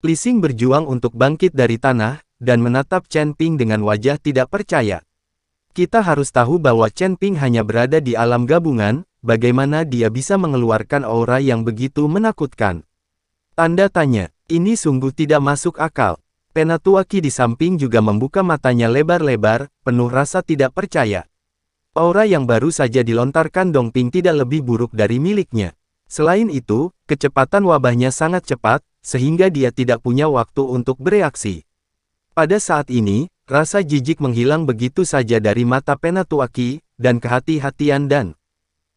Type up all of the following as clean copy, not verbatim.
Li Xing berjuang untuk bangkit dari tanah, dan menatap Chen Ping dengan wajah tidak percaya. Kita harus tahu bahwa Chen Ping hanya berada di alam gabungan, bagaimana dia bisa mengeluarkan aura yang begitu menakutkan? Tanda tanya, ini sungguh tidak masuk akal. Penatua Qi di samping juga membuka matanya lebar-lebar, penuh rasa tidak percaya. Aura yang baru saja dilontarkan Dong Ping tidak lebih buruk dari miliknya. Selain itu, kecepatan wabahnya sangat cepat, sehingga dia tidak punya waktu untuk bereaksi. Pada saat ini, rasa jijik menghilang begitu saja dari mata Penatua Qi, dan kehati-hatian dan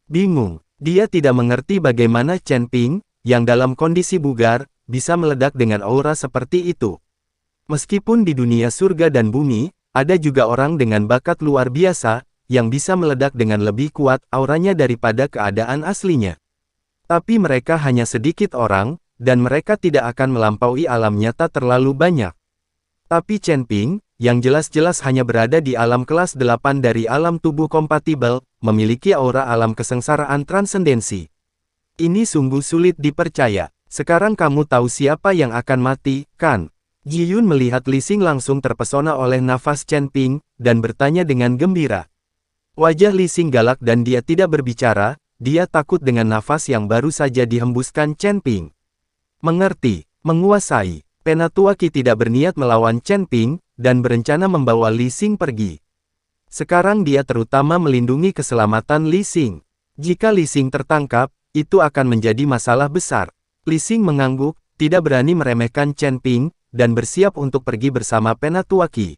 bingung. Dia tidak mengerti bagaimana Chen Ping, yang dalam kondisi bugar, bisa meledak dengan aura seperti itu. Meskipun di dunia surga dan bumi, ada juga orang dengan bakat luar biasa, yang bisa meledak dengan lebih kuat auranya daripada keadaan aslinya. Tapi mereka hanya sedikit orang, dan mereka tidak akan melampaui alam nyata terlalu banyak. Tapi Chen Ping, yang jelas-jelas hanya berada di alam kelas 8 dari alam tubuh kompatibel, memiliki aura alam kesengsaraan transendensi. Ini sungguh sulit dipercaya. Sekarang kamu tahu siapa yang akan mati, kan? Ji Yun melihat Li Xing langsung terpesona oleh nafas Chen Ping, dan bertanya dengan gembira. Wajah Li Xing galak dan dia tidak berbicara, dia takut dengan nafas yang baru saja dihembuskan Chen Ping. Mengerti, menguasai. Penatua Qi tidak berniat melawan Chen Ping, dan berencana membawa Li Xing pergi. Sekarang dia terutama melindungi keselamatan Li Xing. Jika Li Xing tertangkap, itu akan menjadi masalah besar. Li Xing mengangguk, tidak berani meremehkan Chen Ping, dan bersiap untuk pergi bersama Penatua Qi.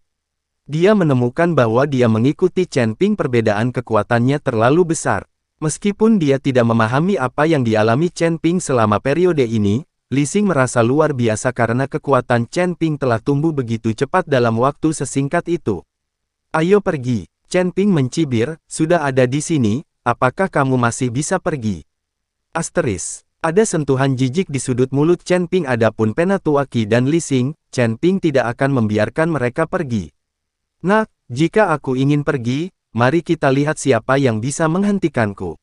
Dia menemukan bahwa dia mengikuti Chen Ping perbedaan kekuatannya terlalu besar. Meskipun dia tidak memahami apa yang dialami Chen Ping selama periode ini, Li Xing merasa luar biasa karena kekuatan Chen Ping telah tumbuh begitu cepat dalam waktu sesingkat itu. Ayo pergi, Chen Ping mencibir, sudah ada di sini, apakah kamu masih bisa pergi? Asteris. Ada sentuhan jijik di sudut mulut Chen Ping adapun Penatua Qi dan Li Xing, Chen Ping tidak akan membiarkan mereka pergi. Nah, jika aku ingin pergi, mari kita lihat siapa yang bisa menghentikanku.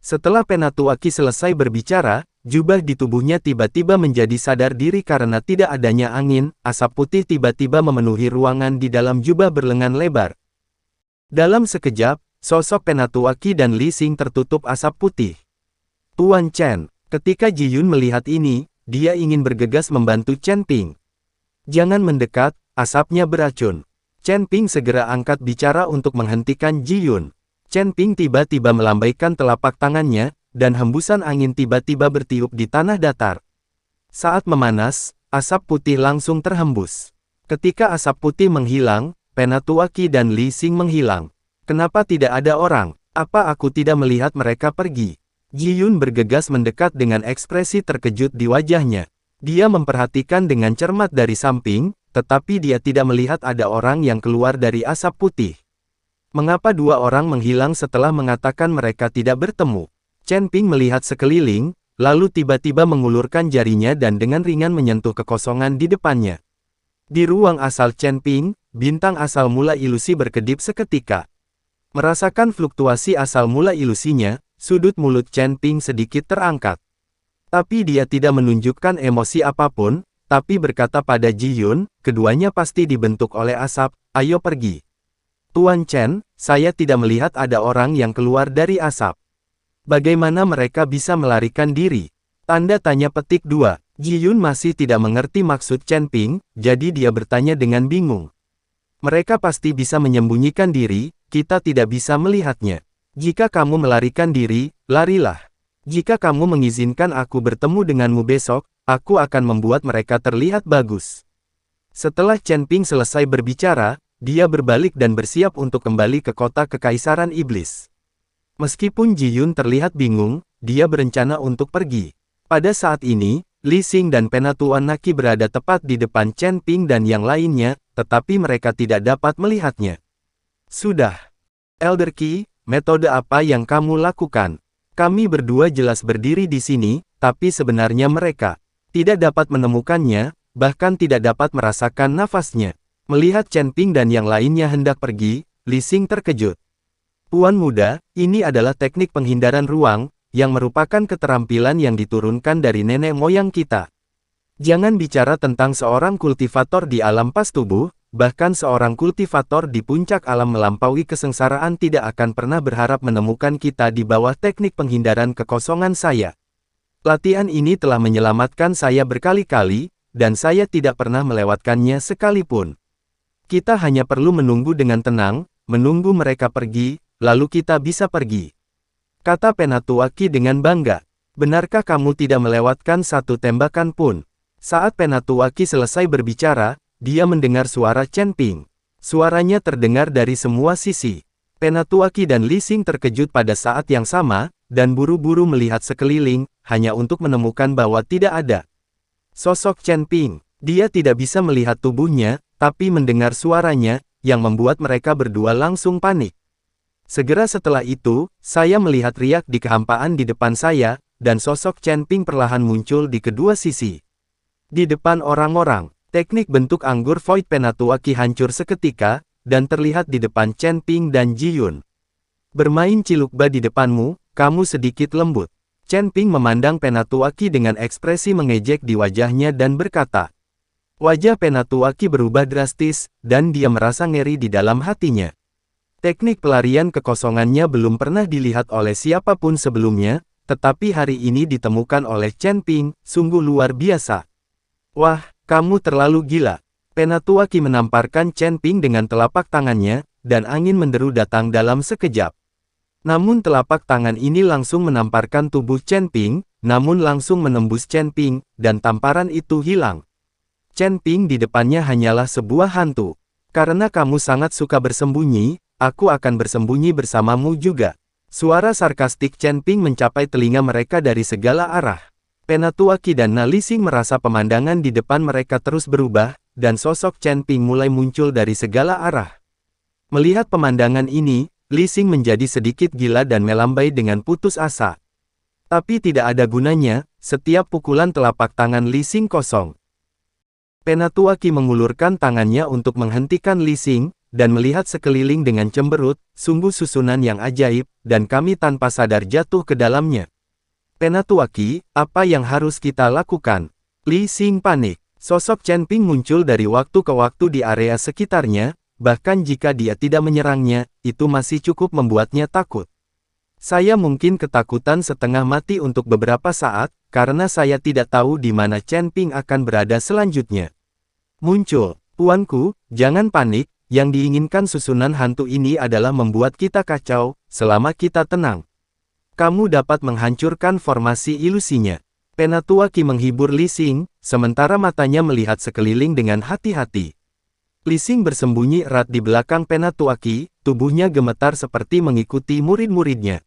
Setelah Penatua Qi selesai berbicara, jubah di tubuhnya tiba-tiba menjadi sadar diri karena tidak adanya angin, asap putih tiba-tiba memenuhi ruangan di dalam jubah berlengan lebar. Dalam sekejap, sosok Penatua Qi dan Li Xing tertutup asap putih. Tuan Chen, ketika Ji Yun melihat ini, dia ingin bergegas membantu Chen Ping. Jangan mendekat, asapnya beracun. Chen Ping segera angkat bicara untuk menghentikan Ji Yun. Chen Ping tiba-tiba melambaikan telapak tangannya, dan hembusan angin tiba-tiba bertiup di tanah datar. Saat memanas, asap putih langsung terhembus. Ketika asap putih menghilang, Penatua Qi dan Li Xing menghilang. Kenapa tidak ada orang? Apa aku tidak melihat mereka pergi? Ji Yun bergegas mendekat dengan ekspresi terkejut di wajahnya. Dia memperhatikan dengan cermat dari samping, tetapi dia tidak melihat ada orang yang keluar dari asap putih. Mengapa dua orang menghilang setelah mengatakan mereka tidak bertemu? Chen Ping melihat sekeliling, lalu tiba-tiba mengulurkan jarinya dan dengan ringan menyentuh kekosongan di depannya. Di ruang asal Chen Ping, bintang asal mula ilusi berkedip seketika. Merasakan fluktuasi asal mula ilusinya, sudut mulut Chen Ping sedikit terangkat. Tapi dia tidak menunjukkan emosi apapun, tapi berkata pada Ji Yun, keduanya pasti dibentuk oleh asap, ayo pergi. Tuan Chen, saya tidak melihat ada orang yang keluar dari asap. Bagaimana mereka bisa melarikan diri? Tanda tanya petik 2. Ji Yun masih tidak mengerti maksud Chen Ping, jadi dia bertanya dengan bingung. Mereka pasti bisa menyembunyikan diri, kita tidak bisa melihatnya. Jika kamu melarikan diri, larilah. Jika kamu mengizinkan aku bertemu denganmu besok, aku akan membuat mereka terlihat bagus. Setelah Chen Ping selesai berbicara, dia berbalik dan bersiap untuk kembali ke kota Kekaisaran Iblis. Meskipun Ji Yun terlihat bingung, dia berencana untuk pergi. Pada saat ini, Li Xing dan Penatua Qi berada tepat di depan Chen Ping dan yang lainnya, tetapi mereka tidak dapat melihatnya. Sudah. Elder Qi, metode apa yang kamu lakukan? Kami berdua jelas berdiri di sini, tapi sebenarnya mereka tidak dapat menemukannya, bahkan tidak dapat merasakan nafasnya. Melihat Chen Ping dan yang lainnya hendak pergi, Li Xing terkejut. Tuan muda, ini adalah teknik penghindaran ruang, yang merupakan keterampilan yang diturunkan dari nenek moyang kita. Jangan bicara tentang seorang kultivator di alam pas tubuh, bahkan seorang kultivator di puncak alam melampaui kesengsaraan tidak akan pernah berharap menemukan kita di bawah teknik penghindaran kekosongan saya. Latihan ini telah menyelamatkan saya berkali-kali, dan saya tidak pernah melewatkannya sekalipun. Kita hanya perlu menunggu dengan tenang, menunggu mereka pergi, lalu kita bisa pergi. Kata Penatuaki dengan bangga. Benarkah kamu tidak melewatkan satu tembakan pun? Saat Penatuaki selesai berbicara, dia mendengar suara Chen Ping. Suaranya terdengar dari semua sisi. Penatuaki dan Li Xing terkejut pada saat yang sama, dan buru-buru melihat sekeliling, hanya untuk menemukan bahwa tidak ada sosok Chen Ping. Dia tidak bisa melihat tubuhnya, tapi mendengar suaranya, yang membuat mereka berdua langsung panik. Segera setelah itu, saya melihat riak di kehampaan di depan saya, dan sosok Chen Ping perlahan muncul di kedua sisi. Di depan orang-orang, teknik bentuk anggur Void Penatuaki hancur seketika, dan terlihat di depan Chen Ping dan Ji Yun. Bermain cilukba di depanmu, kamu sedikit lembut. Chen Ping memandang Penatuaki dengan ekspresi mengejek di wajahnya dan berkata. Wajah Penatuaki berubah drastis, dan dia merasa ngeri di dalam hatinya. Teknik pelarian kekosongannya belum pernah dilihat oleh siapapun sebelumnya, tetapi hari ini ditemukan oleh Chen Ping, sungguh luar biasa. Wah, kamu terlalu gila. Penatuaki menamparkan Chen Ping dengan telapak tangannya, dan angin menderu datang dalam sekejap. Namun telapak tangan ini langsung menamparkan tubuh Chen Ping, namun langsung menembus Chen Ping, dan tamparan itu hilang. Chen Ping di depannya hanyalah sebuah hantu. Karena kamu sangat suka bersembunyi, aku akan bersembunyi bersamamu juga. Suara sarkastik Chen Ping mencapai telinga mereka dari segala arah. Penatuaki dan Li Xing merasa pemandangan di depan mereka terus berubah, dan sosok Chen Ping mulai muncul dari segala arah. Melihat pemandangan ini, Li Xing menjadi sedikit gila dan melambai dengan putus asa. Tapi tidak ada gunanya, setiap pukulan telapak tangan Li Xing kosong. Penatuaki mengulurkan tangannya untuk menghentikan Li Xing, dan melihat sekeliling dengan cemberut, sungguh susunan yang ajaib, dan kami tanpa sadar jatuh ke dalamnya. Penatuaki, apa yang harus kita lakukan? Li Xing panik. Sosok Chen Ping muncul dari waktu ke waktu di area sekitarnya, bahkan jika dia tidak menyerangnya, itu masih cukup membuatnya takut. Saya mungkin ketakutan setengah mati untuk beberapa saat, karena saya tidak tahu di mana Chen Ping akan berada selanjutnya. Muncul, tuanku, jangan panik, yang diinginkan susunan hantu ini adalah membuat kita kacau, selama kita tenang. Kamu dapat menghancurkan formasi ilusinya. Penatuaki menghibur Li Xing, sementara matanya melihat sekeliling dengan hati-hati. Li Xing bersembunyi erat di belakang Penatuaki, tubuhnya gemetar seperti mengikuti murid-muridnya.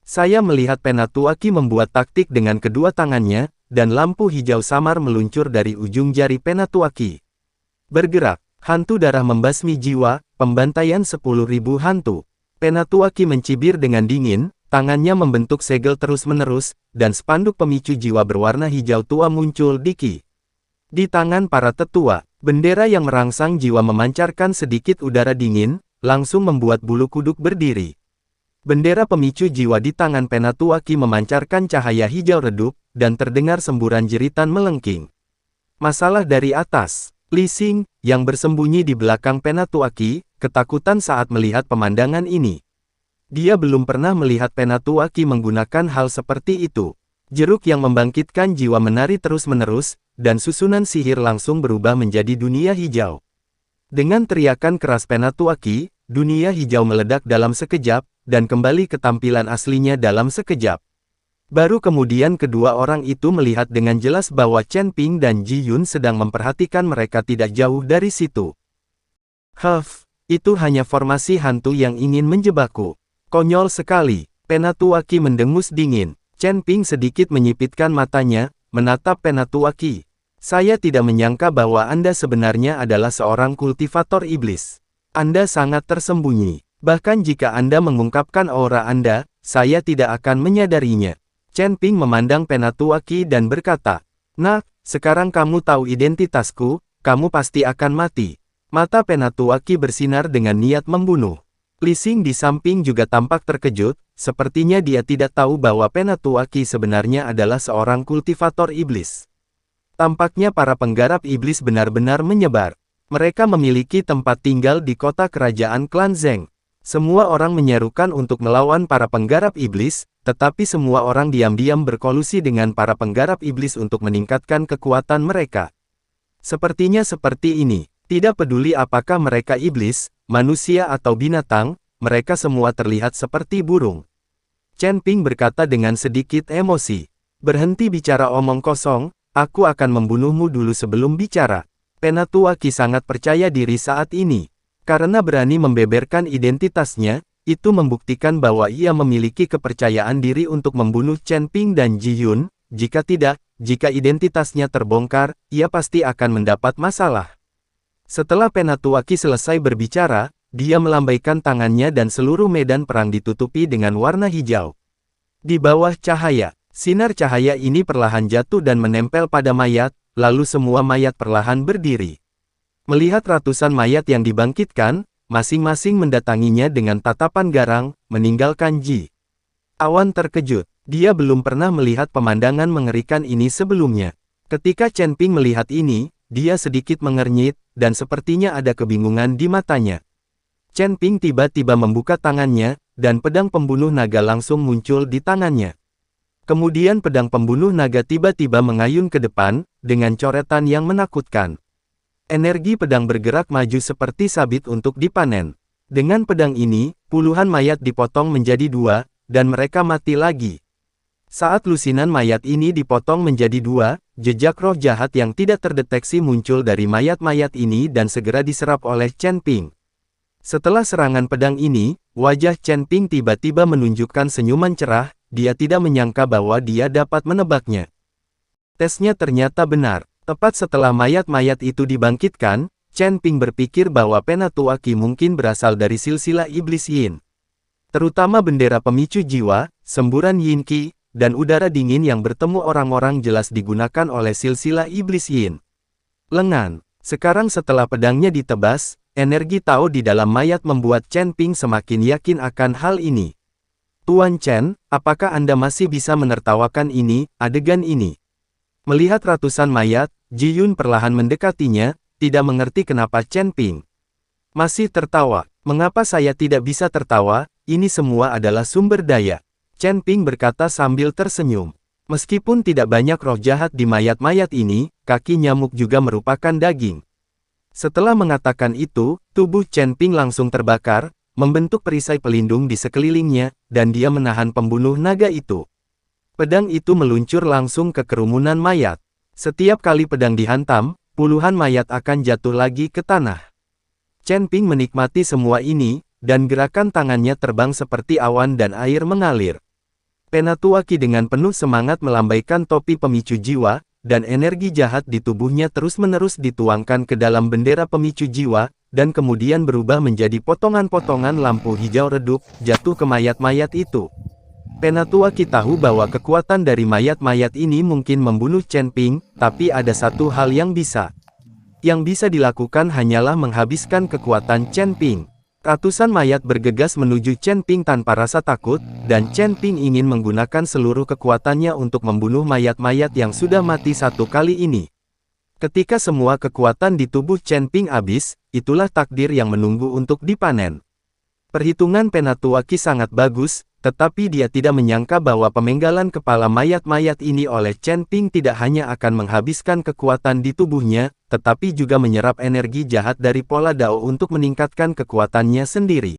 Saya melihat Penatuaki membuat taktik dengan kedua tangannya, dan lampu hijau samar meluncur dari ujung jari Penatuaki. Bergerak, hantu darah membasmi jiwa, pembantaian 10.000 hantu. Penatuaki mencibir dengan dingin, tangannya membentuk segel terus-menerus, dan spanduk pemicu jiwa berwarna hijau tua muncul di Qi. Di tangan para tetua, bendera yang merangsang jiwa memancarkan sedikit udara dingin, langsung membuat bulu kuduk berdiri. Bendera pemicu jiwa di tangan Penatuaki memancarkan cahaya hijau redup, dan terdengar semburan jeritan melengking. Masalah dari atas. Li Xing, yang bersembunyi di belakang Penatuaki, ketakutan saat melihat pemandangan ini. Dia belum pernah melihat Penatuaki menggunakan hal seperti itu. Jeruk yang membangkitkan jiwa menari terus-menerus, dan susunan sihir langsung berubah menjadi dunia hijau. Dengan teriakan keras Penatuaki, dunia hijau meledak dalam sekejap, dan kembali ke tampilan aslinya dalam sekejap. Baru kemudian kedua orang itu melihat dengan jelas bahwa Chen Ping dan Ji Yun sedang memperhatikan mereka tidak jauh dari situ. Itu hanya formasi hantu yang ingin menjebakku. Konyol sekali. Penatuaki mendengus dingin. Chen Ping sedikit menyipitkan matanya, menatap Penatuaki. Saya tidak menyangka bahwa Anda sebenarnya adalah seorang kultivator iblis. Anda sangat tersembunyi. Bahkan jika Anda mengungkapkan aura Anda, saya tidak akan menyadarinya. Chen Ping memandang Penatuaki dan berkata, "Nak, sekarang kamu tahu identitasku, kamu pasti akan mati." Mata Penatuaki bersinar dengan niat membunuh. Li Xing di samping juga tampak terkejut, sepertinya dia tidak tahu bahwa Penatuaki sebenarnya adalah seorang kultivator iblis. Tampaknya para penggarap iblis benar-benar menyebar. Mereka memiliki tempat tinggal di kota kerajaan klan Zeng. Semua orang menyerukan untuk melawan para penggarap iblis, tetapi semua orang diam-diam berkolusi dengan para penggarap iblis untuk meningkatkan kekuatan mereka. Sepertinya seperti ini, tidak peduli apakah mereka iblis, manusia atau binatang, mereka semua terlihat seperti burung. Chen Ping berkata dengan sedikit emosi. Berhenti bicara omong kosong, aku akan membunuhmu dulu sebelum bicara. Penatua Qi sangat percaya diri saat ini. Karena berani membeberkan identitasnya, itu membuktikan bahwa ia memiliki kepercayaan diri untuk membunuh Chen Ping dan Ji Yun. Jika tidak, jika identitasnya terbongkar, ia pasti akan mendapat masalah. Setelah Penatua Qi selesai berbicara, dia melambaikan tangannya dan seluruh medan perang ditutupi dengan warna hijau. Di bawah cahaya, sinar cahaya ini perlahan jatuh dan menempel pada mayat, lalu semua mayat perlahan berdiri. Melihat ratusan mayat yang dibangkitkan, masing-masing mendatanginya dengan tatapan garang, meninggalkan Ji. Awan terkejut, dia belum pernah melihat pemandangan mengerikan ini sebelumnya. Ketika Chen Ping melihat ini, dia sedikit mengernyit, dan sepertinya ada kebingungan di matanya. Chen Ping tiba-tiba membuka tangannya, dan pedang pembunuh naga langsung muncul di tangannya. Kemudian pedang pembunuh naga tiba-tiba mengayun ke depan, dengan coretan yang menakutkan. Energi pedang bergerak maju seperti sabit untuk dipanen. Dengan pedang ini, puluhan mayat dipotong menjadi dua, dan mereka mati lagi. Saat lusinan mayat ini dipotong menjadi dua, jejak roh jahat yang tidak terdeteksi muncul dari mayat-mayat ini dan segera diserap oleh Chen Ping. Setelah serangan pedang ini, wajah Chen Ping tiba-tiba menunjukkan senyuman cerah, dia tidak menyangka bahwa dia dapat menebaknya. Tesnya ternyata benar. Tepat setelah mayat-mayat itu dibangkitkan, Chen Ping berpikir bahwa Penatua Qi mungkin berasal dari silsilah iblis Yin. Terutama bendera pemicu jiwa, semburan Yin Qi, dan udara dingin yang bertemu orang-orang jelas digunakan oleh silsilah iblis Yin. Lengan. Sekarang setelah pedangnya ditebas, energi Tao di dalam mayat membuat Chen Ping semakin yakin akan hal ini. Tuan Chen, apakah Anda masih bisa menertawakan adegan ini? Melihat ratusan mayat, Ji Yun perlahan mendekatinya, tidak mengerti kenapa Chen Ping masih tertawa. Mengapa saya tidak bisa tertawa? Ini semua adalah sumber daya. Chen Ping berkata sambil tersenyum. Meskipun tidak banyak roh jahat di mayat-mayat ini, kaki nyamuk juga merupakan daging. Setelah mengatakan itu, tubuh Chen Ping langsung terbakar, membentuk perisai pelindung di sekelilingnya, dan dia menahan pembunuh naga itu. Pedang itu meluncur langsung ke kerumunan mayat. Setiap kali pedang dihantam, puluhan mayat akan jatuh lagi ke tanah. Chen Ping menikmati semua ini, dan gerakan tangannya terbang seperti awan dan air mengalir. Penatua Qi dengan penuh semangat melambaikan topi pemicu jiwa, dan energi jahat di tubuhnya terus-menerus dituangkan ke dalam bendera pemicu jiwa, dan kemudian berubah menjadi potongan-potongan lampu hijau redup, jatuh ke mayat-mayat itu. Penatua Qi tahu bahwa kekuatan dari mayat-mayat ini mungkin membunuh Chen Ping, tapi ada satu hal yang bisa dilakukan hanyalah menghabiskan kekuatan Chen Ping. Ratusan mayat bergegas menuju Chen Ping tanpa rasa takut, dan Chen Ping ingin menggunakan seluruh kekuatannya untuk membunuh mayat-mayat yang sudah mati satu kali ini. Ketika semua kekuatan di tubuh Chen Ping habis, itulah takdir yang menunggu untuk dipanen. Perhitungan Penatua Qi sangat bagus, tetapi dia tidak menyangka bahwa pemenggalan kepala mayat-mayat ini oleh Chen Ping tidak hanya akan menghabiskan kekuatan di tubuhnya, tetapi juga menyerap energi jahat dari pola Dao untuk meningkatkan kekuatannya sendiri.